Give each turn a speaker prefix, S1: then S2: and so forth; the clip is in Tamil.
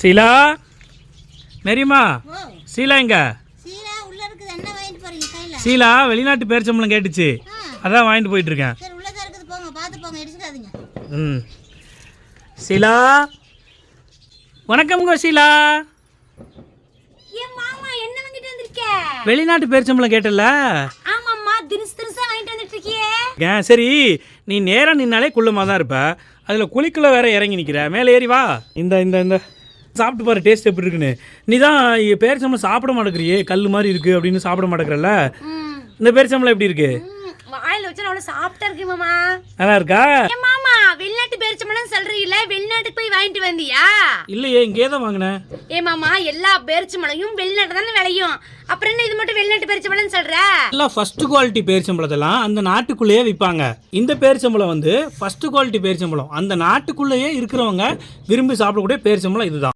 S1: சீலா, மேரிமா,
S2: ஓ
S1: சீலா எங்க?
S2: சீலா உள்ள இருக்குது. என்ன வாங்கிட்டு போறீங்க கையில?
S1: சீலா வெளிநாட்டு பேரிச்சம்பளம் கேட்டுச்சு, அதான் வாங்கிட்டு போயிட்டு இருக்கேன்.
S2: சரி உள்ள தான் இருக்குது, போங்க பார்த்து போங்க, இடிச்சுக்காதீங்க.
S1: ம். சீலா, வணக்கம்ங்க சீலா.
S2: ஏன் மாமா என்ன வாங்கிட்டு வந்திருக்க?
S1: வெளிநாட்டு பேரிச்சம்பளம் கேட்டல.
S2: ஆமாம்மா, தினுசா வாங்கிட்டு வந்துட்டு இருக்கியே.
S1: சரி, நீ நேராக நின்னாலே குள்ளமாக தான் இருப்ப, அதில் குளிக்குள்ள வேற இறங்கி நிற்கிற. மேலே ஏறி வா. இந்த இந்த இந்த சாப்பிட்டு பாரு டேஸ்ட் எப்படி இருக்குன்னு. நீ தான் பேரிச்சம்பளம் சாப்பிட மாட்டேங்கிறியே, கல் மாதிரி இருக்குது அப்படின்னு சாப்பிட மாட்டேங்கிறல்ல. இந்த பேரிச்சம்பளம் எப்படி இருக்கு?
S2: வாயில வச்சா அவ்வளவு சாப்பிட்டா இருக்கு மாமா.
S1: நல்லா இருக்கா?
S2: ஏன் மாமா வெளிநாட்டு பேரிச்சம்பழம் சொல்றீங்களே, வெளிநாட்டுக்கு போய் வாங்கிட்டு வந்தியா?
S1: இல்லையே, இங்கே தான் வாங்கினேன்.
S2: ஏ மாமா, எல்லா பேரிச்சம்பழமும் வெளிநாட்டு தானே விளையும், அப்புறம் என்ன இது மட்டும் வெளிநாட்டு பேரிச்சம்பழம் சொல்ற?
S1: எல்லாம் ஃபர்ஸ்ட் குவாலிட்டி பேரிச்சம்பளத்தெல்லாம் அந்த நாட்டுக்குள்ளேயே விற்பாங்க. இந்த பேரிச்சம்பளம் வந்து ஃபர்ஸ்ட் குவாலிட்டி பேரிச்சம்பளம், அந்த நாட்டுக்குள்ளேயே இருக்கிறவங்க விரும்பி சாப்பிடக்கூடிய பேரிச்சம்பளம் இதுதான்.